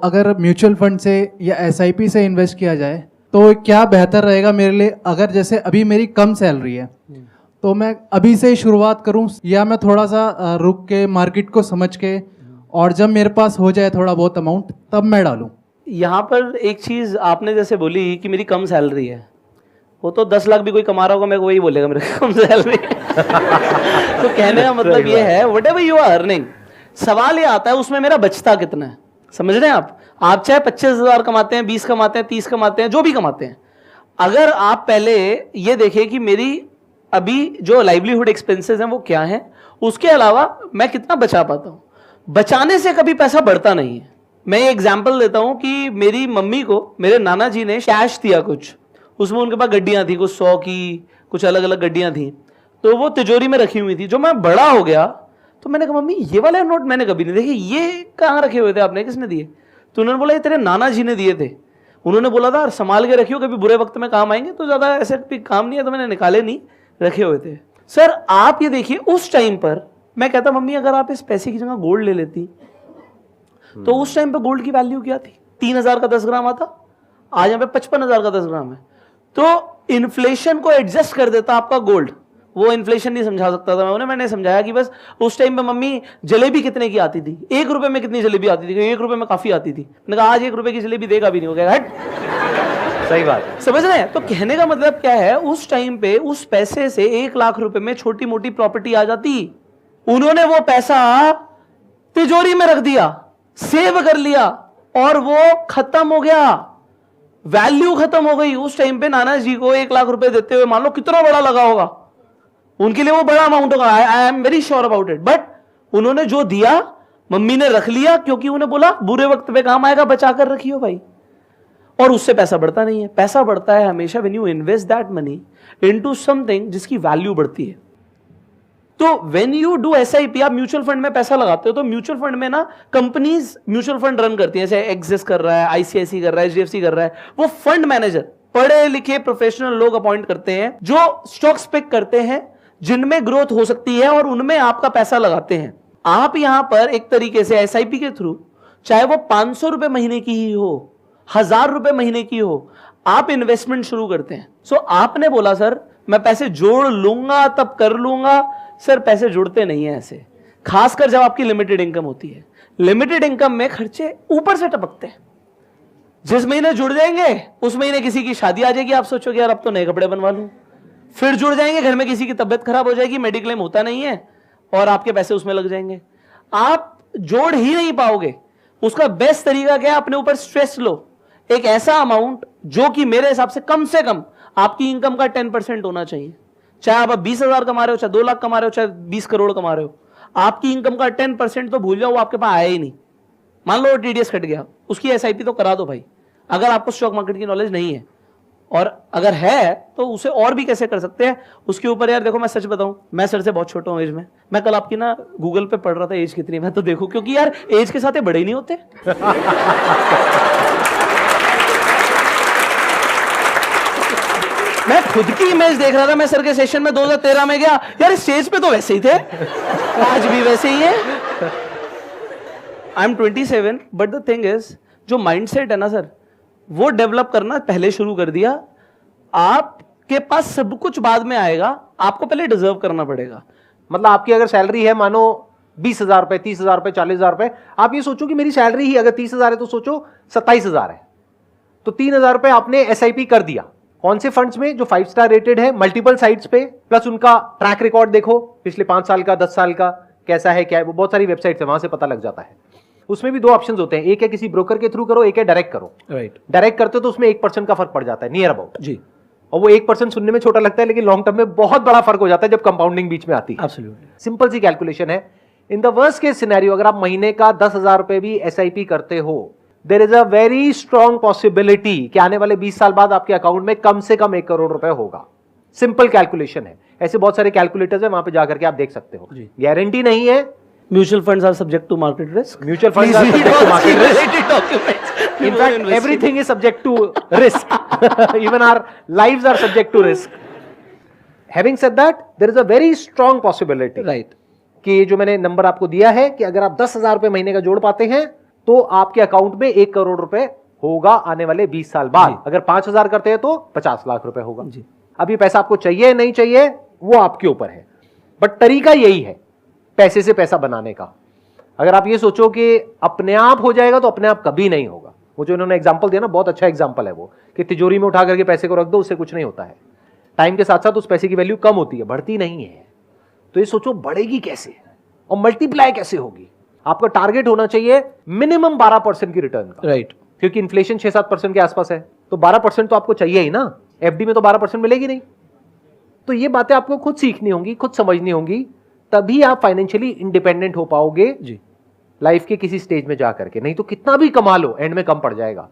अगर mutual fund से या एसआईपी से इन्वेस्ट किया जाए तो क्या बेहतर रहेगा मेरे लिए? अगर जैसे अभी मेरी कम सैलरी है तो मैं अभी से ही शुरुआत करूं या मैं थोड़ा सा रुक के मार्केट को समझ के और जब मेरे पास हो जाए थोड़ा बहुत अमाउंट तब मैं डालूं? यहाँ पर एक चीज़ आपने जैसे बोली कि मेरी कम सैलरी है, वो तो 10 लाख भी कोई कमा रहा होगा मेरे को वही बोलेगा मेरे को कम सैलरी। तो कहने का मतलब ये है whatever you are earning, सवाल ये आता है उसमें मेरा बचता कितना है। समझ रहे हैं आप चाहे 25,000 कमाते हैं, 20 कमाते हैं, 30 कमाते हैं, जो भी कमाते हैं, अगर आप पहले ये देखें कि मेरी अभी जो लाइवलीहुड एक्सपेंसेस हैं वो क्या हैं, उसके अलावा मैं कितना बचा पाता हूँ। बचाने से कभी पैसा बढ़ता नहीं है। मैं ये एग्जाम्पल देता हूँ कि मेरी मम्मी को मेरे नाना जी ने कैश दिया कुछ, उसमें उनके पास गड्डियाँ थी, कुछ 100 की, कुछ अलग अलग गड्डियाँ थी, तो वो तिजोरी में रखी हुई थी। जो मैं बड़ा हो गया तो मैंने कहा मम्मी ये वाले नोट मैंने कभी नहीं देखे, ये कहाँ रखे हुए थे आपने, किसने दिए? तो उन्होंने बोला ये तेरे नाना जी ने दिए थे, उन्होंने बोला था संभाल के रखियो कभी बुरे वक्त में काम आएंगे। तो ज़्यादा ऐसे भी काम नहीं है तो मैंने निकाले नहीं, रखे हुए थे। सर आप ये देखिए उस टाइम पर मैं कहता मम्मी अगर आप इस पैसे की जगह गोल्ड ले लेती तो उस टाइम पर गोल्ड की वैल्यू क्या थी? 3,000 का 10 ग्राम आता, आज यहाँ पे 55,000 का 10 ग्राम है। तो इन्फ्लेशन को एडजस्ट कर देता आपका गोल्ड। वो इन्फ्लेशन नहीं समझा सकता था मैं, मैंने समझाया कि बस उस टाइम पे मम्मी जलेबी कितने की आती थी, 1 रुपए में कितनी जलेबी आती थी? 1 रुपए में काफी आती थी। मैंने कहा आज 1 रुपए की जलेबी देगा भी नहीं, हो गया हट। सही बात, समझ रहे हैं? तो कहने का मतलब क्या है, उस टाइम पे उस पैसे से 1 लाख रुपए में छोटी मोटी प्रॉपर्टी आ जाती। उन्होंने वो पैसा तिजोरी में रख दिया, सेव कर लिया और वो खत्म हो गया, वैल्यू खत्म हो गई। उस टाइम पे नाना जी को 1 लाख रुपए देते हुए मान लो कितना बड़ा लगा होगा, उनके लिए वो बड़ा अमाउंट होगा, I am very sure about it. But उन्होंने जो दिया मम्मी ने रख लिया, क्योंकि उन्हें बोला बुरे वक्त पे काम आएगा, बचा कर रखियो भाई। और उससे पैसा बढ़ता नहीं है। पैसा बढ़ता है हमेशा when you invest that money into something जिसकी वैल्यू बढ़ती है। तो व्हेन यू डू एसआईपी, आप म्यूचुअल फंड में पैसा लगाते हो तो म्यूचुअल फंड में ना कंपनीज म्यूचुअल फंड रन करती है, जैसे एक्सिस कर रहा है, आईसीआईसी कर रहा है, एचडीएफसी कर रहा है। वो फंड मैनेजर पढ़े लिखे प्रोफेशनल लोग अपॉइंट करते हैं जो स्टॉक्स पिक करते हैं जिनमें ग्रोथ हो सकती है और उनमें आपका पैसा लगाते हैं। आप यहां पर एक तरीके से एसआईपी के थ्रू, चाहे वो 500 रुपए महीने की ही हो, 1000 रुपए महीने की हो, आप इन्वेस्टमेंट शुरू करते हैं। सो आपने बोला सर मैं पैसे जोड़ लूंगा तब कर लूंगा, सर पैसे जुड़ते नहीं है ऐसे, खासकर जब आपकी लिमिटेड इनकम होती है। लिमिटेड इनकम में खर्चे ऊपर से टपकते हैं। जिस महीने जुड़ जाएंगे उस महीने किसी की शादी आ जाएगी, आप सोचोगे यार अब तो नए कपड़े बनवा लूं। फिर जुड़ जाएंगे, घर में किसी की तबियत खराब हो जाएगी, मेडिक्लेम होता नहीं है और आपके पैसे उसमें लग जाएंगे। आप जोड़ ही नहीं पाओगे। उसका बेस्ट तरीका क्या है, अपने ऊपर स्ट्रेस लो, एक ऐसा अमाउंट जो कि मेरे हिसाब से कम आपकी इनकम का 10% होना चाहिए। चाहे आप 20,000 कमा रहे हो, चाहे 2 लाख कमा रहे हो, चाहे 20 करोड़ कमा रहे हो, आपकी इनकम का 10% तो भूल जाओ, वो आपके पास आया ही नहीं। मान लो टीडीएस कट गया, उसकी एसआईपी तो करा दो भाई, अगर आपको स्टॉक मार्केट की नॉलेज नहीं है। और अगर है तो उसे और भी कैसे कर सकते हैं उसके ऊपर। यार देखो मैं सच बताऊं, मैं सर से बहुत छोटा हूं एज में। मैं कल आपकी ना गूगल पे पढ़ रहा था एज कितनी, मैं तो देखो क्योंकि यार एज के साथ बड़े ही नहीं होते। मैं खुद की इमेज देख रहा था, मैं सर के सेशन में 2013 में गया, यार स्टेज पे तो वैसे ही थे, आज भी वैसे ही है। I am 27 but the thing is जो माइंडसेट है ना सर, वो डेवलप करना पहले शुरू कर दिया। आपके पास सब कुछ बाद में आएगा, आपको पहले डिजर्व करना पड़ेगा। मतलब आपकी अगर सैलरी है मानो 20,000 रुपए, 30,000 रुपए, 40,000 रुपए, आप ये सोचो कि मेरी सैलरी ही अगर 30,000 है तो सोचो 27,000 है, तो 3,000 रुपए आपने एसआईपी कर दिया। कौन से फंड्स में? जो 5 स्टार रेटेड है, मल्टीपल साइट्स पे, प्लस उनका ट्रैक रिकॉर्ड देखो पिछले 5 साल का, 10 साल का कैसा है, क्या है, वो बहुत सारी वेबसाइट्स है, वहां से पता लग जाता है। उसमें भी 2 ऑप्शंस होते हैं, एक है किसी ब्रोकर के थ्रू करो, एक है डायरेक्ट करो। राइट। डायरेक्ट करते हो तो उसमें 1% का फर्क पड़ जाता है, नियर अबाउट जी। और वो 1% सुनने में छोटा लगता है लेकिन लॉन्ग टर्म में बहुत बड़ा फर्क हो जाता है जब कंपाउंडिंग बीच में आती है। एब्सोल्युटली सिंपल सी कैलकुलेशन है। In the worst case scenario अगर आप महीने का 10,000 रुपए भी एसआईपी करते हो, there is a very strong possibility कि आने वाले 20 साल बाद आपके अकाउंट में कम से कम 1 करोड़ रुपए होगा। सिंपल कैलकुलेशन है। ऐसे बहुत सारे कैलकुलेटर्स है, वहां पे जाकर के आप देख सकते हो। गारंटी नहीं है। Mutual funds are subject to market risk. Mutual funds are subject to market risk. In fact, everything is subject to risk. Even our lives are subject to risk. Having said that, there is a very strong possibility. Right. कि जो मैंने number आपको दिया है कि अगर आप 10,000 रुपए महीने का जोड़ पाते हैं तो आपके अकाउंट में 1 करोड़ रुपए होगा आने वाले 20 साल बाद। अगर 5,000 करते हैं तो 50 लाख रुपए होगा। जी। अब ये पैसा आपको चाहिए नहीं चाहिए वो आपके ऊपर है, बट तरीका यही है पैसे से पैसा बनाने का। अगर आप ये सोचो कि अपने आप हो जाएगा तो अपने आप कभी नहीं होगा। वो जो इन्होंने एग्जांपल दिया ना, बहुत अच्छा एग्जांपल है वो, कि तिजोरी में उठा करके पैसे को रख दो, उससे कुछ नहीं होता है। टाइम के साथ साथ उस पैसे की वैल्यू कम होती है, बढ़ती नहीं है। तो ये सोचो बढ़ेगी कैसे और मल्टीप्लाई कैसे होगी। आपका टारगेट होना चाहिए मिनिमम 12% की रिटर्न का, राइट। क्योंकि इन्फ्लेशन 6-7% के आसपास है, तो 12% तो आपको चाहिए ही ना। एफडी में तो 12% मिलेगी नहीं। तो ये बातें आपको खुद सीखनी होंगी, खुद समझनी होंगी, तभी आप फाइनेंशियली इंडिपेंडेंट हो पाओगे जी। लाइफ के किसी स्टेज में जाकर के। नहीं तो कितना भी कमा लो एंड में कम पड़ जाएगा।